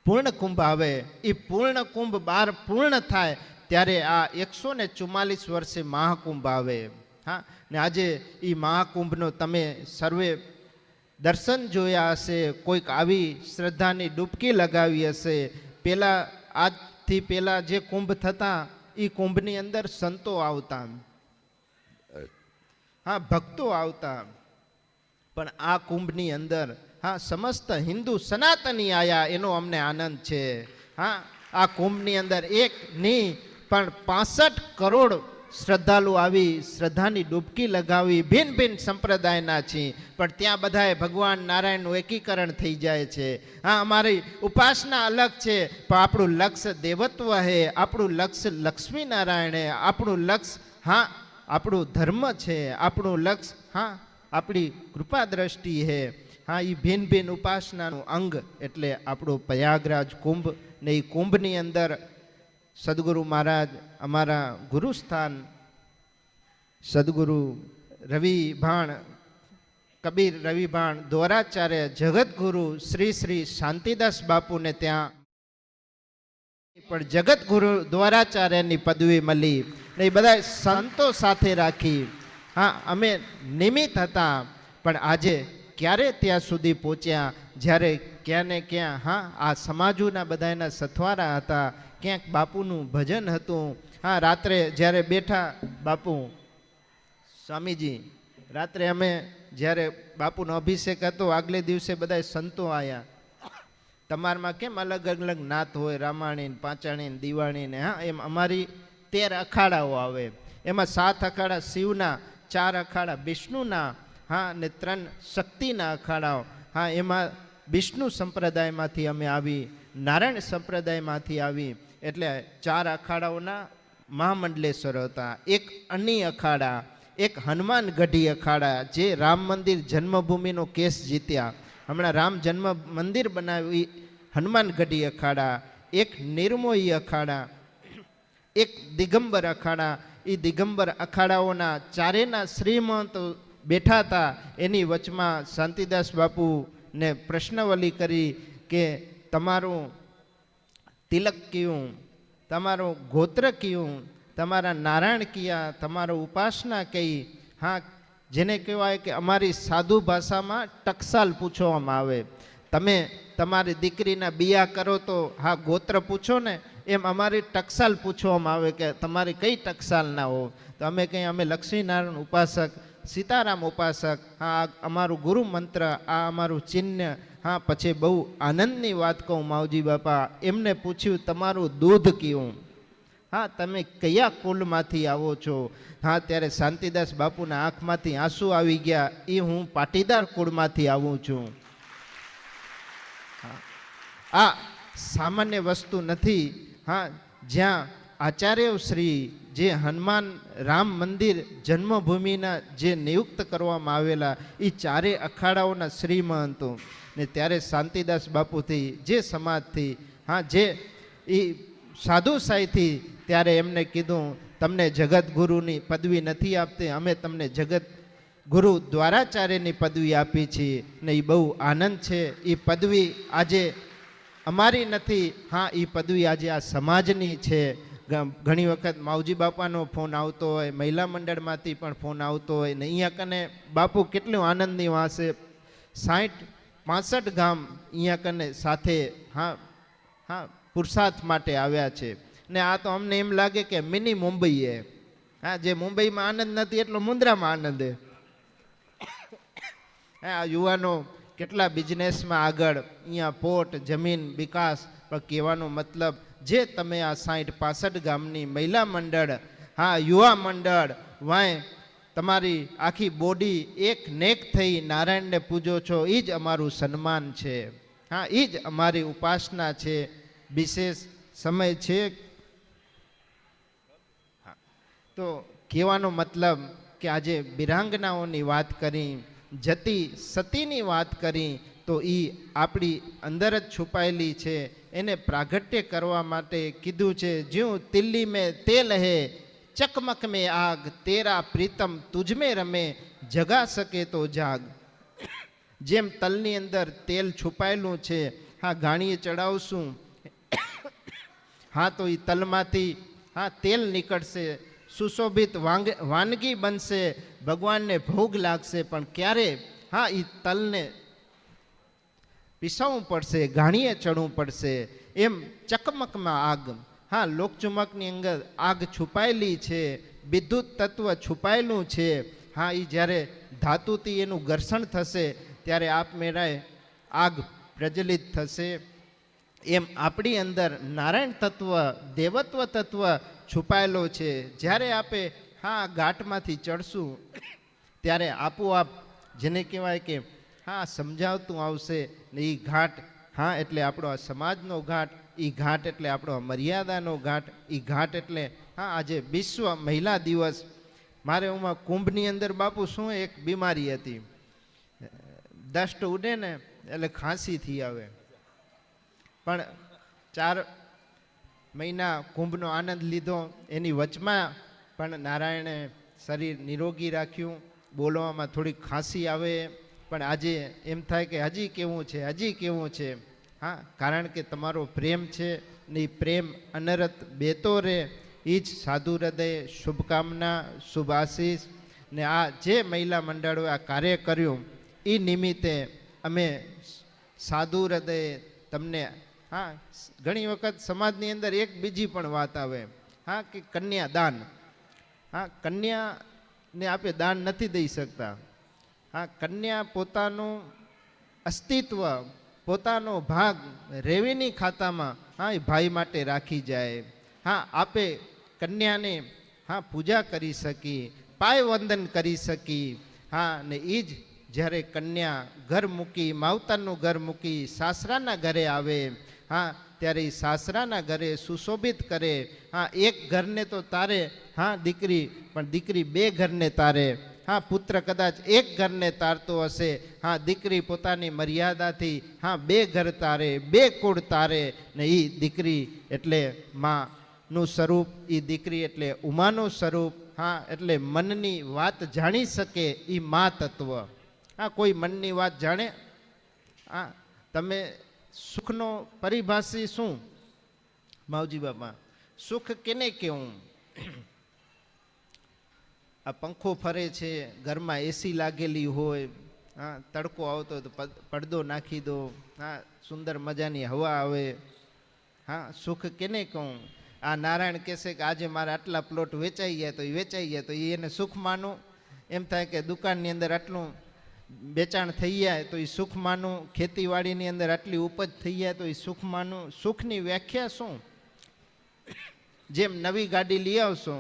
પૂર્ણ કુંભ આવે. એ પૂર્ણ કુંભ 12 પૂર્ણ થાય ત્યારે આ 144 વર્ષે મહાકુંભ આવે. હા ને આજે એ મહાકુંભનો તમે સર્વે દર્શન જોયા હશે. કોઈક આવી શ્રદ્ધાની ડૂબકી લગાવી હશે. પહેલાં આજથી પહેલાં જે કુંભ થતા એ કુંભની અંદર સંતો આવતા, હા ભક્તો આવતા, પણ આ કુંભની અંદર હા સમસ્ત હિન્દુ સનાતની આયા એનો અમને આનંદ છે. હા આ કુંભની અંદર એક નહીં પણ 65 કરોડ શ્રદ્ધાળુ આવી શ્રદ્ધાની ડૂબકી લગાવી. ભિન્ન ભિન્ન સંપ્રદાયના છીએ પણ ત્યાં બધાએ ભગવાન નારાયણનું એકીકરણ થઈ જાય છે. હા અમારી ઉપાસના અલગ છે પણ આપણું લક્ષ્ય દેવત્વ હે, આપણું લક્ષ્ય લક્ષ્મી નારાયણ હે, આપણું લક્ષ્ય હા આપણું ધર્મ છે, આપણું લક્ષ્ય હા આપણી કૃપા દ્રષ્ટિ હે. હા એ ભિન્ન ભિન્ન ઉપાસનાનું અંગ એટલે આપણું પ્રયાગરાજ કુંભ. ને એ કુંભની અંદર સદગુરુ મહારાજ અમારા ગુરુસ્થાન સદગુરુ રવિભાણ કબીર રવિભાણ દ્વારાચાર્ય જગતગુરુ શ્રી શ્રી શાંતિદાસ બાપુને ત્યાં પણ જગતગુરુ દ્વારાચાર્યની પદવી મળી. ને એ બધા સંતો સાથે રાખી. હા અમે નિમિત્ત હતા પણ આજે ક્યારે ત્યાં સુધી પહોંચ્યા જ્યારે ક્યાં ને ક્યાં હા આ સમાજોના બધાના સથવારા હતા, ક્યાંક બાપુનું ભજન હતું. હા રાત્રે જ્યારે બેઠા બાપુ સ્વામીજી, રાત્રે અમે જ્યારે બાપુનો અભિષેક હતો આગલે દિવસે બધા સંતો આવ્યા. તમારામાં કેમ અલગ અલગ નાત હોય, રામાયણ, પાંચાણી, દિવાણી, હા એમ અમારી 13 અખાડાઓ આવે. એમાં 7 અખાડા શિવના, 4 અખાડા વિષ્ણુના, હા ને 3 શક્તિના અખાડાઓ. હા એમાં વિષ્ણુ સંપ્રદાયમાંથી અમે આવી, નારાયણ સંપ્રદાયમાંથી આવી. એટલે 4 અખાડાઓના મહામંડલેશ્વર હતા. એક અની અખાડા, એક હનુમાન ગઢી અખાડા જે રામ મંદિર જન્મભૂમિનો કેસ જીત્યા. હમણાં રામ જન્મ મંદિર બનાવ્યું હનુમાન ગઢી અખાડા, એક નિર્મોહી અખાડા, એક દિગંબર અખાડા. એ દિગંબર અખાડાઓના ચારેના શ્રીમંતો બેઠા હતા. એની વચમાં શાંતિદાસ બાપુને પ્રશ્નવલી કરી કે તમારું તિલક કયું, તમારું ગોત્ર કયું, તમારા નારાયણ કયા, તમારો ઉપાસના કઈ. હા જેને કહેવાય કે અમારી સાધુ ભાષામાં ટકસાલ પૂછવામાં આવે. તમે તમારી દીકરીના બિયા કરો તો હા ગોત્ર પૂછો ને, એમ અમારી ટકસાલ પૂછવામાં આવે કે તમારી કઈ ટકસાલ ના હો. તો અમે કંઈ અમે લક્ષ્મીનારાયણ ઉપાસક, સીતારામ ઉપાસક, હા અમારું ગુરુ મંત્ર, આ અમારું ચિહ્ન. હા પછી બહુ આનંદની વાત કહું માવજી બાપા, એમને પૂછ્યું તમારું દૂધ કયું, હા તમે કયા કુલમાંથી આવો છો. હા ત્યારે શાંતિદાસ બાપુના આંખમાંથી આંસુ આવી ગયા. એ હું પાટીદાર કુળમાંથી આવું છું. આ સામાન્ય વસ્તુ નથી. હા જ્યાં આચાર્ય શ્રી જે હનુમાન રામ મંદિર જન્મભૂમિના જે નિયુક્ત કરવામાં આવેલા એ 4 અખાડાઓના શ્રીમંતો ને ત્યારે શાંતિદાસ બાપુથી જે સમાજથી હા જે એ સાધુશાહીથી ત્યારે એમને કીધું તમને જગતગુરુની પદવી નથી આપતી, અમે તમને જગત ગુરુ દ્વારાચાર્યની પદવી આપી છે ને એ બહુ આનંદ છે. એ પદવી આજે અમારી નથી, હા એ પદવી આજે આ સમાજની છે. ઘણી વખત માવજી બાપાનો ફોન આવતો હોય, મહિલા મંડળમાંથી પણ ફોન આવતો હોય ને અહીંયા કને બાપુ કેટલું આનંદની વાત છે. 60-65 ગામ અહીંયા કને સાથે હા હા પુરુષાર્થ માટે આવ્યા છે. ને આ તો અમને એમ લાગે કે મિની મુંબઈ એ, હા જે મુંબઈમાં આનંદ નથી એટલો મુંદ્રામાં આનંદ છે. આ યુવાનો કેટલા બિઝનેસમાં આગળ, અહીંયા પોર્ટ જમીન વિકાસ, પણ કહેવાનો મતલબ જે તમે આ 60-65 ગામની મહિલા મંડળ, હા યુવા મંડળ વાય તમારી આખી બોડી એક નેક થઈ નારાયણને પૂજો છો, એ જ અમારું સન્માન છે. હા એ જ અમારી ઉપાસના છે. વિશેષ સમય છે. તો કહેવાનો મતલબ કે આજે બિરાંગનાઓની વાત કરી, જતી સતીની વાત કરી, તો એ આપણી અંદર જ છુપાયેલી છે. એને પ્રાગટ્ય કરવા માટે કીધું છે. જ્યું દિલ્હી મેં તેલ હે, ચકમક મેં આગ, તેરા પ્રીતમ તુજ મેં રમે, જગા શકે તો જાગ. જેમ તલની અંદર તેલ છુપાયેલું છે, હા ગાણીએ ચડાવશું હા તો એ તલમાંથી હા તેલ નીકળશે, સુશોભિત વાનગી બનશે, ભગવાનને ભોગ લાગશે. પણ ક્યારે? હા એ તલને પીસાવવું પડશે, ઘાણીએ ચડવું પડશે. એમ ચકમકમાં આગ, હા લોકચુમકની અંદર આગ છુપાયેલી છે, વિદ્યુત તત્વ છુપાયેલું છે. હા એ જ્યારે ધાતુથી એનું ઘર્ષણ થશે ત્યારે આપમેળે આગ પ્રજ્વલિત થશે. એમ આપણી અંદર નારાયણ તત્વ, દેવત્વ તત્વ છુપાયેલો છે. જ્યારે આપે હા ઘાટમાંથી ચડશું ત્યારે આપોઆપ જેને કહેવાય કે હા સમજાવતું આવશે ને એ ઘાટ, હા એટલે આપણો આ સમાજનો ઘાટ, એ ઘાટ એટલે આપણો મર્યાદાનો ઘાટ, એ ઘાટ એટલે હા આજે વિશ્વ મહિલા દિવસ. મારે ઉમાં કુંભની અંદર બાપુ શું એક બીમારી હતી, ડસ્ટ ઉડે ને એટલે ખાંસી થઈ આવે. પણ 4 મહિના કુંભનો આનંદ લીધો, એની વચમાં પણ નારાયણે શરીર નિરોગી રાખ્યું. બોલવામાં થોડીક ખાંસી આવે, પણ આજે એમ થાય કે હજી કેવું છે, હજી કેવું છે. હા કારણ કે તમારો પ્રેમ છે ને એ પ્રેમ અનરત બેતો રહે. એ જ સાધુ હૃદય શુભકામના, શુભ આશીષ. ને આ જે મહિલા મંડળોએ આ કાર્ય કર્યું એ નિમિત્તે અમે સાધુ હૃદય તમને હા ઘણી વખત સમાજની અંદર એક બીજી પણ વાત આવે, હા કે કન્યાદાન. હા કન્યાને આપે દાન નથી દઈ શકતા. હા કન્યા પોતાનું અસ્તિત્વ, પોતાનો ભાગ રેવીની ખાતામાં હા એ ભાઈ માટે રાખી જાય. હા આપે કન્યાને હા પૂજા કરી શકી, પાય વંદન કરી શકી. હા ને એ જ જ્યારે કન્યા ઘર મૂકી, માવતરનું ઘર મૂકી સાસરાના ઘરે આવે, હા ત્યારે એ સાસરાના ઘરે સુશોભિત કરે. હા એક ઘરને તો તારે હા દીકરી, પણ દીકરી 2 ઘરને તારે. હા પુત્ર કદાચ 1 ઘરને તારતો હશે, હા દીકરી પોતાની મર્યાદાથી હા 2 ઘર તારે, 2 કુળ તારે. ને એ દીકરી એટલે માનું સ્વરૂપ, એ દીકરી એટલે ઉમાનું સ્વરૂપ. હા એટલે મનની વાત જાણી શકે એ મા તત્વ. હા કોઈ મનની વાત જાણે? હા તમે સુખનો પરિભાષી શું માવજી બાપા? સુખ કેને કેવું? આ પંખો ફરે છે, ઘરમાં એસી લાગેલી હોય, હા તડકો આવતો હોય તો પડદો નાખી દો, હા સુંદર મજાની હવા આવે. હા સુખ કેને કહું? આ નારાયણ કહેશે કે આજે મારે આટલા પ્લોટ વેચાઈ ગયા, તો એ વેચાઈ ગયા તો એને સુખ માનું. એમ થાય કે દુકાનની અંદર આટલું વેચાણ થઈ જાય તો એ સુખ માનું. ખેતીવાડીની અંદર આટલી ઉપજ થઈ જાય તો એ સુખ માનું. સુખની વ્યાખ્યા શું? જેમ નવી ગાડી લઈ આવશો,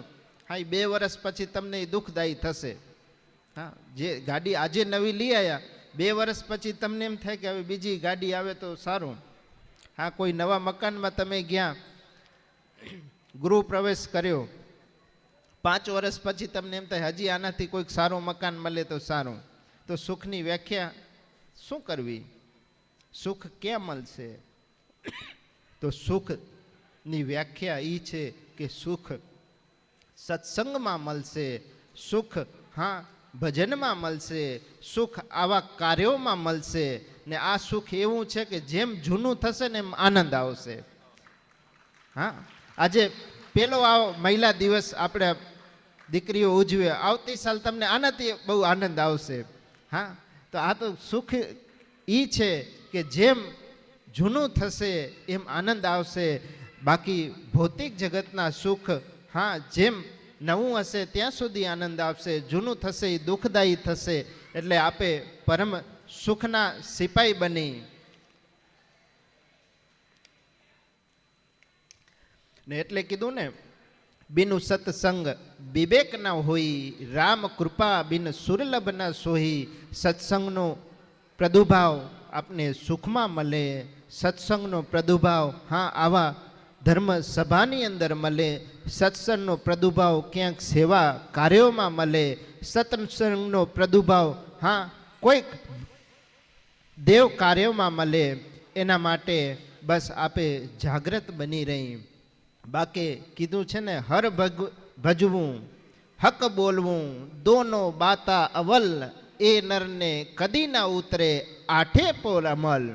હા એ 2 વર્ષ પછી તમને એ દુઃખદાયી થશે. હા જે ગાડી આજે નવી લઈ આવ્યા, 2 વર્ષ પછી તમને એમ થાય કે હવે બીજી ગાડી આવે તો સારું. હા કોઈ નવા મકાનમાં તમે ગયા, ગૃહ પ્રવેશ કર્યો, 5 વર્ષ પછી તમને એમ થાય હજી આનાથી કોઈક સારું મકાન મળે તો સારું. તો સુખની વ્યાખ્યા શું કરવી? સુખ ક્યાં મળશે? તો સુખની વ્યાખ્યા એ છે કે સુખ સત્સંગમાં મળશે. સુખ હા ભજનમાં મળશે, સુખ આવા કાર્યોમાં મળશે. ને આ સુખ એવું છે કે જેમ જૂનું થશે ને એમ આનંદ આવશે. હા, આજે પેલો આ મહિલા દિવસ આપણે દીકરીઓ ઉજવે, આવતી સાલ તમને આનાથી બહુ આનંદ આવશે. હા, તો આ તો સુખ ઈ છે કે જેમ જૂનું થશે એમ આનંદ આવશે. બાકી ભૌતિક જગતના સુખ, હા, જેમ નવું હશે ત્યાં સુધી આનંદ આવશે, જૂનું થશે એ દુઃખદાયી થશે. એટલે આપે પરમ સુખના સિપાઈ બની ને એટલે કીધું ને, બિનુ સત્સંગ વિવેક ન હોય, રામ કૃપા બિન સુરલભ ન સોહી. સત્સંગનો પ્રદુભાવ આપને સુખમાં મળે, સત્સંગનો પ્રદુભાવ હા આવા ધર્મ સભાની અંદર મળે, સત્સંગનો પ્રદુભાવ ક્યાંક સેવા કાર્યોમાં મળે, સત્સંગનો પ્રદુભાવ હા કોઈક દેવ કાર્યોમાં મળે. એના માટે બસ આપે જાગૃત બની રહી. બાકી કીધું છે ને, હર ભજવું હક બોલવું દોનો બાતા અવલ, એ નરને કદી ના ઉતરે આઠે પોર અમલ.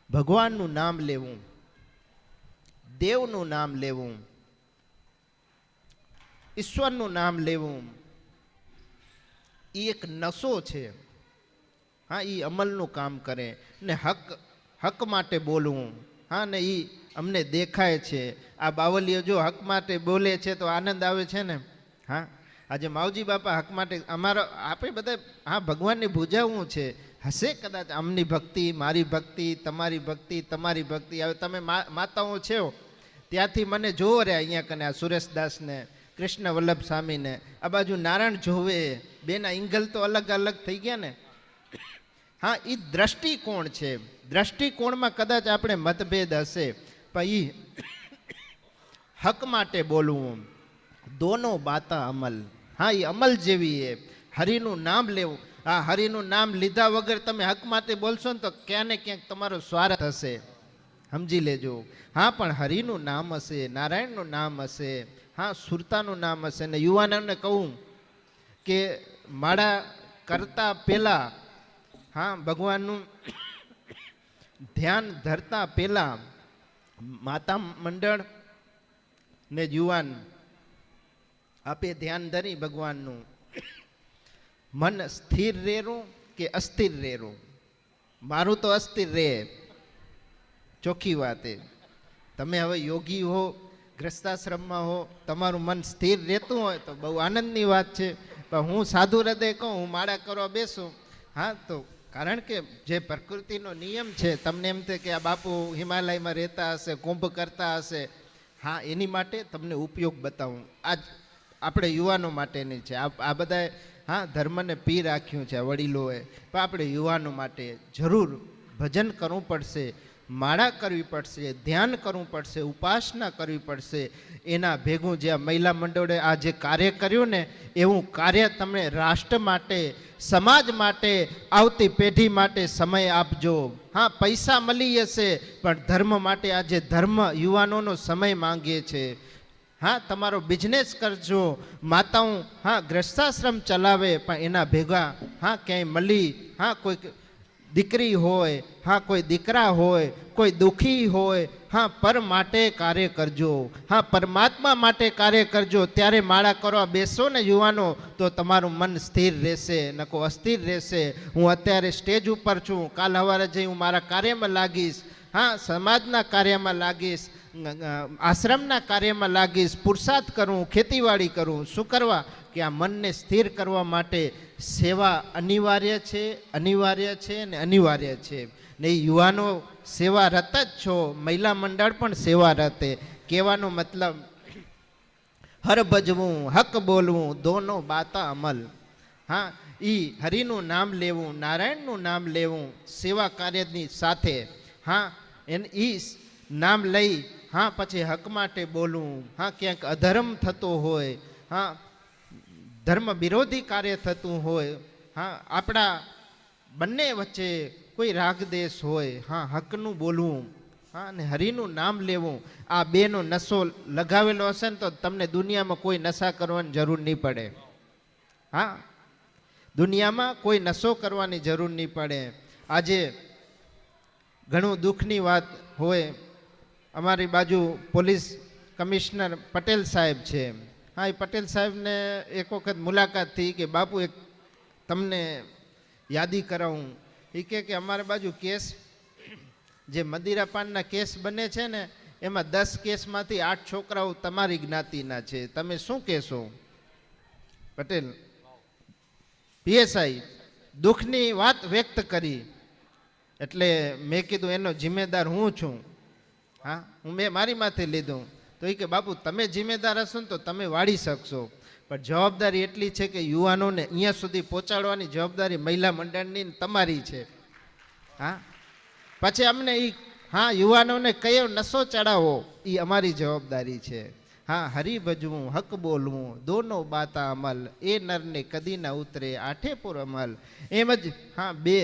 ભગવાનનું નામ લેવું, દેવનું નામ લેવું, ઈશ્વરનું નામ લેવું, એ એક નશો છે. હા, એ અમલનું કામ કરે. ને હક માટે બોલવું, હા, ને એ અમને દેખાય છે. આ બાવલીઓ જો હક માટે બોલે છે તો આનંદ આવે છે ને. હા, આજે માવજી બાપા હક માટે અમારો આપણે બધા હા ભગવાનની ભૂજાવું છે. હશે કદાચ આમની ભક્તિ, મારી ભક્તિ, તમારી ભક્તિ, તમારી ભક્તિ. હવે તમે માતાઓ છો ત્યાંથી મને જોવો રે અહીંયા કને આ સુરેશદાસને, કૃષ્ણ વલ્લભ સ્વામીને, આ બાજુ નારાયણ જોવે, બેના ઇંગલ તો અલગ અલગ થઈ ગયા ને. હા, એ દ્રષ્ટિકોણ છે. દ્રષ્ટિકોણમાં કદાચ આપણે મતભેદ હશે, પણ એ હક માટે બોલવું, દોનો બાતા અમલ. હા, એ અમલ જેવી એ હરિનું નામ લેવું. હા, હરિનું નામ લીધા વગર તમે હક માટે બોલશો ને તો ક્યાં ને ક્યાંક તમારો સ્વાર્થ હશે, સમજી લેજો. હા, પણ હરિનું નામ હશે, નારાયણનું નામ હશે, હા, સુરતાનું નામ હશે. ને યુવાનોને કહું કે માળા કરતા પહેલા, હા, ભગવાનનું ધ્યાન ધરતા પહેલા માતા મંડળ ને યુવાન આપે ધ્યાન ધરી ભગવાનનું. મન સ્થિર રહેવું કે અસ્થિર રહેવું? મારું તો અસ્થિર રહે, ચોખ્ખી વાત એ. તમે હવે યોગી હો, ગ્રસ્તાશ્રમમાં હો, તમારું મન સ્થિર રહેતું હોય તો બહુ આનંદની વાત છે. પણ હું સાધુ હૃદય કહું, હું માળા કરવા બેસું, હા, તો કારણ કે જે પ્રકૃતિનો નિયમ છે, તમને એમ થાય કે આ બાપુ હિમાલયમાં રહેતા હશે, કુંભ કરતા હશે. હા, એની માટે તમને ઉપયોગ બતાવું. આજ આપણે યુવાનો માટેની છે આ બધા. હા, ધર્મને પી રાખ્યું છે વડીલોએ, પણ આપણે યુવાનો માટે જરૂર ભજન કરવું પડશે, માળા કરવી પડશે, ધ્યાન કરવું પડશે, ઉપાસના કરવી પડશે. એના ભેગું જે મહિલા મંડળે આ જે કાર્ય કર્યું ને, એવું કાર્ય તમે રાષ્ટ્ર માટે, સમાજ માટે, આવતી પેઢી માટે સમય આપજો. હા, પૈસા મળી જશે, પણ ધર્મ માટે આજે ધર્મ યુવાનોનો સમય માંગે છે. હા, તમારો બિઝનેસ કરજો. માતાઓ હા ગ્રસ્તાશ્રમ ચલાવે, પણ એના ભેગા હા ક્યાંય મળી, હા, કોઈ દીકરી હોય, હા, કોઈ દીકરા હોય, કોઈ દુઃખી હોય, હા, પર માટે કાર્ય કરજો. હા, પરમાત્મા માટે કાર્ય કરજો. ત્યારે માળા કરવા બેસો ને યુવાનો, તો તમારું મન સ્થિર રહેશે, નકો અસ્થિર રહેશે. હું અત્યારે સ્ટેજ ઉપર છું, કાલ સવારે જઈ હું મારા કાર્યમાં લાગીશ. હા, સમાજના કાર્યમાં લાગીશ, આશ્રમના કાર્યમાં લાગીશ, પુરુષાર્થ કરું, ખેતીવાડી કરું. શું કરવા? કે આ મનને સ્થિર કરવા માટે સેવા અનિવાર્ય છે, અનિવાર્ય છે ને અનિવાર્ય છે. ને એ યુવાનો સેવારત જ છો, મહિલા મંડળ પણ સેવારત. કહેવાનો મતલબ હર ભજવું હક બોલવું દોનો બાતા અમલ. હા, એ હરિનું નામ લેવું, નારાયણનું નામ લેવું સેવા કાર્યની સાથે. હા, એ નામ લઈ હા પછી હક માટે બોલવું. હા, ક્યાંક અધર્મ થતો હોય, હા, ધર્મ વિરોધી કાર્ય થતું હોય, હા, આપણા બંને વચ્ચે કોઈ રાગદેશ હોય, હા, હકનું બોલવું, હા, અને હરિનું નામ લેવું. આ બેનો નશો લગાવેલો હશે ને તો તમને દુનિયામાં કોઈ નશા કરવાની જરૂર નહીં પડે. હા, દુનિયામાં કોઈ નશો કરવાની જરૂર નહીં પડે. આજે ઘણું દુઃખની વાત હોય, અમારી બાજુ પોલીસ કમિશનર પટેલ સાહેબ છે. હા, એ પટેલ સાહેબને એક વખત મુલાકાત થઈ કે બાપુ એક તમને યાદી કરાવું. એ કે અમારી બાજુ કેસ જે મદિરાપાનના કેસ બને છે ને એમાં 10 કેસમાંથી 8 છોકરાઓ તમારી જ્ઞાતિના છે, તમે શું કહેશો? પટેલ પીએસઆઈ દુઃખની વાત વ્યક્ત કરી. એટલે મેં કીધું એનો જિમ્મેદાર હું છું. હા, મેં મારી માથે લીધું. તો એ કે બાપુ તમે જિમ્મેદાર હશો ને તો તમે વાળી શકશો, પણ જવાબદારી એટલી છે કે યુવાનોને અહીંયા સુધી પહોંચાડવાની જવાબદારી મહિલા મંડળની તમારી છે. હા, પછી અમને હા, યુવાનોને કયો નશો ચડાવો એ અમારી જવાબદારી છે. હા, હરી ભજવું હક બોલવું દોનો બાતા અમલ, એ નરને કદી ના ઉતરે આઠે પુર અમલ. એમ જ હા, બે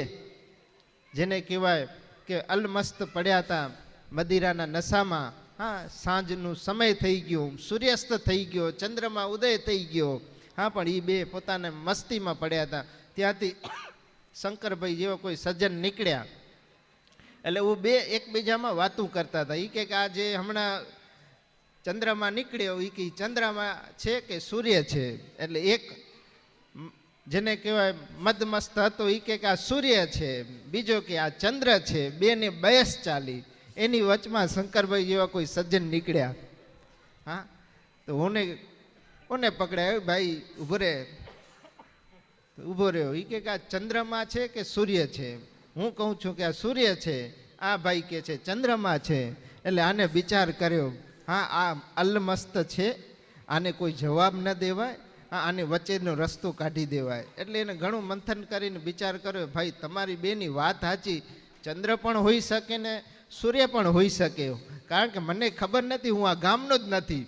જેને કહેવાય કે અલમસ્ત પડ્યા હતા મદિરાના નશામાં. હા, સાંજનું સમય થઈ ગયું, સૂર્યાસ્ત થઈ ગયો, ચંદ્રમાં ઉદય થઈ ગયો. હા, પણ એ બે પોતાના મસ્તીમાં પડ્યા હતા. ત્યાંથી શંકરભાઈ જેવા કોઈ સજ્જન નીકળ્યા. એટલે હું બે એકબીજામાં વાતું કરતા હતા. એ કે આ જે હમણાં ચંદ્રમાં નીકળ્યો એ કે ચંદ્રમાં છે કે સૂર્ય છે. એટલે એક જેને કહેવાય મદમસ્ત હતો એ કે આ સૂર્ય છે, બીજો કે આ ચંદ્ર છે. બેને બયસ ચાલી. એની વચમાં શંકરભાઈ જેવા કોઈ સજ્જન નીકળ્યા. હા, તો ઓને પકડ્યા, ભાઈ ઉભો રહ્યો. એ કે આ ચંદ્રમાં છે કે સૂર્ય છે? હું કહું છું કે આ સૂર્ય છે. આ ભાઈ કે છે ચંદ્રમાં છે. એટલે આને વિચાર કર્યો, હા આ અલમસ્ત છે, આને કોઈ જવાબ ન દેવાય, આને વચ્ચેનો રસ્તો કાઢી દેવાય. એટલે એને ઘણું મંથન કરીને વિચાર કર્યો, ભાઈ તમારી બેની વાત સાચી, ચંદ્ર પણ હોઈ શકે ને સૂર્ય પણ હોઈ શકે. કારણ કે મને ખબર નથી, હું આ ગામનો જ નથી.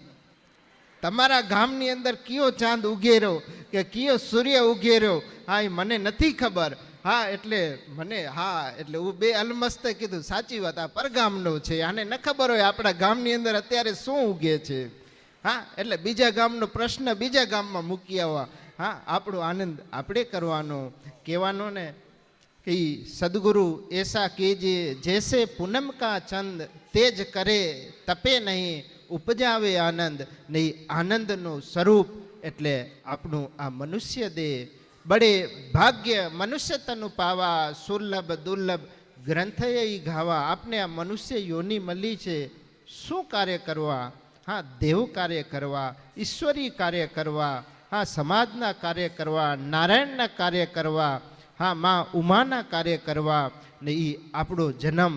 તમારા ગામની અંદર કયો ચાંદ ઉગેરો કે કયો સૂર્ય ઉગેરો, હા એ મને નથી ખબર. હા, એટલે મને એટલે હું બે અલમસ્તે કીધું સાચી વાત, આ પરગામનો છે, આને ન ખબર હોય આપણા ગામની અંદર અત્યારે શું ઉગે છે. હા, એટલે બીજા ગામનો પ્રશ્ન બીજા ગામમાં મૂકી આવવા. હા, આપણો આનંદ આપણે કરવાનો. કહેવાનો ને કે સદગુરુ એસા કીજે જૈસે પૂનમ કા ચંદ, તેજ કરે તપે નહીં ઉપજાવે આનંદ. નહીં, આનંદનું સ્વરૂપ એટલે આપણું આ મનુષ્ય દેહ. બડે ભાગ્ય મનુષ્ય તનુ પાવા, સુલભ દુર્લભ ગ્રંથએ ગાવા. આપને આ મનુષ્ય યોની મળી છે, શું કાર્ય કરવા? હા, દેવ કાર્ય કરવા, ઈશ્વરી કાર્ય કરવા, હા સમાજના કાર્ય કરવા, નારાયણના કાર્ય કરવા, હા માં ઉમાના કાર્ય કરવા. ને એ આપણો જન્મ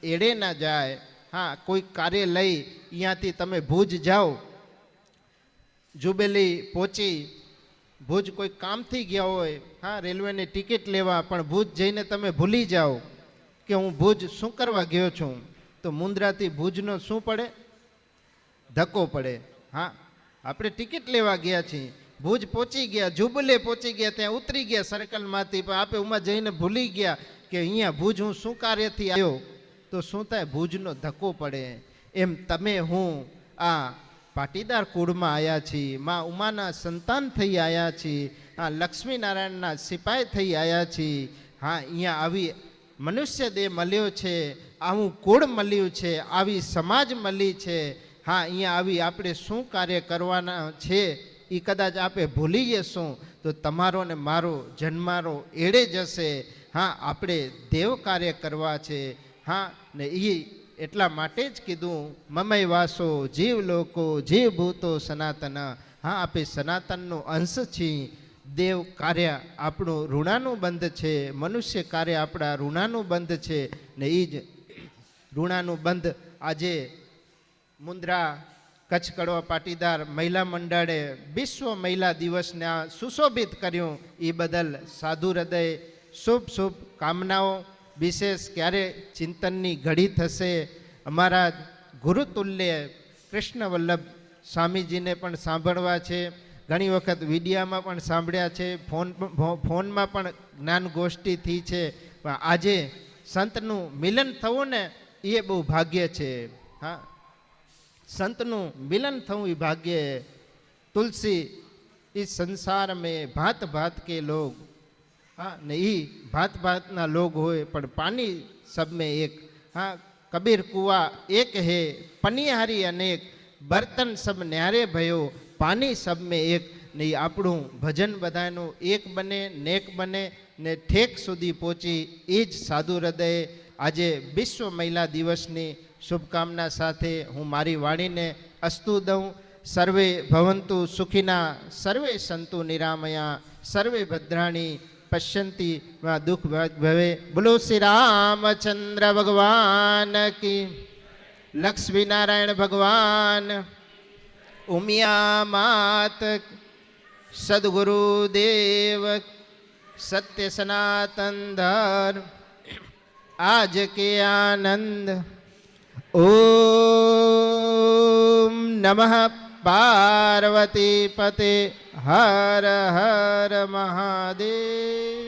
એડે ના જાય. હા, કોઈ કાર્ય લઈ અહીંયાથી તમે ભુજ જાઓ, જુબેલી પહોંચી, ભુજ કોઈ કામથી ગયા હોય, હા રેલવેની ટિકિટ લેવા, પણ ભુજ જઈને તમે ભૂલી જાઓ કે હું ભુજ શું કરવા ગયો છું, તો મુન્દ્રાથી ભુજનો શું પડે? ધક્કો પડે. હા, આપણે ટિકિટ લેવા ગયા છીએ, ભુજ પહોંચી ગયા, જુબલે પહોંચી ગયા, ત્યાં ઉતરી ગયા સર્કલમાંથી, પણ આપણે ઉમાં જઈને ભૂલી ગયા કે અહીંયા ભુજ હું શું કાર્યથી આવ્યો, તો શું થાય? ભુજનો ધક્કો પડે. એમ તમે હું આ પાટીદાર કુળમાં આવ્યા છીએ, માં ઉમાના સંતાન થઈ આવ્યા છીએ, હા લક્ષ્મીનારાયણના સિપાઈ થઈ આવ્યા છીએ. હા, અહીંયા આવી મનુષ્ય દેહ મળ્યો છે, આવું કુળ મળ્યું છે, આવી સમાજ મળી છે. હા, અહીંયા આવી આપણે શું કાર્ય કરવાના છે એ કદાચ આપણે ભૂલી જશું તો તમારો ને મારો જન્મારો એડે જશે. હા, આપણે દેવ કાર્ય કરવા છે. હા, ને એ એટલા માટે જ કીધું, મમય વાસો જીવ લોકો જીવ ભૂતો સનાતન. હા, આપણે સનાતનનો અંશ છીએ. દેવ કાર્ય આપણું ઋણાનું બંધ છે, મનુષ્ય કાર્ય આપણા ઋણાનું બંધ છે. ને એ જ ઋણાનું બંધ આજે મુન્દ્રા કચ્છ કડવા પાટીદાર મહિલા મંડળે વિશ્વ મહિલા દિવસને સુશોભિત કર્યું. એ બદલ સાધુ હૃદય શુભ શુભ કામનાઓ. વિશેષ ક્યારે ચિંતનની ઘડી થશે, અમારા ગુરુતુલ્ય કૃષ્ણ વલ્લભ સ્વામીજીને પણ સાંભળવા છે. ઘણી વખત વિડીયામાં પણ સાંભળ્યા છે, ફોનમાં પણ જ્ઞાન ગોષ્ઠી થઈ છે. પણ આજે સંતનું મિલન થવું ને એ બહુ ભાગ્ય છે. હા, સંતનું મિલન થવું એ ભાગ્ય. તુલસી इस संसार में भांत भांत के लोग, हाँ नहीं भांत भांत ना लोग होए पर पानी सब में एक। हाँ कबीर कुआ एक है पनिहारी अनेक, बर्तन सब न्यारे भयो पानी सब में एक। नहीं આપણું ભજન બધાનું એક બને નેક બને ને ઠેક સુધી પહોંચી એ જ સાધુ હૃદય આજે વિશ્વ મહિલા દિવસની શુભકામના સાથે હું મારી વાણીને અસ્તુ દઉં। સર્વે ભવંતુ સુખિના સર્વે સંતુ નિરામયા સર્વે ભદ્રાણી પશ્યંતી દુઃખ ભવે। બોલો શ્રી રામચંદ્ર ભગવાન કી, લક્ષ્મી નારાયણ ભગવાન, ઉમિયા માત, सदगुरु देव, सत्य सनातन धर्म, आज के आनंद। ओम नमः पार्वती पते हर हर महादेव।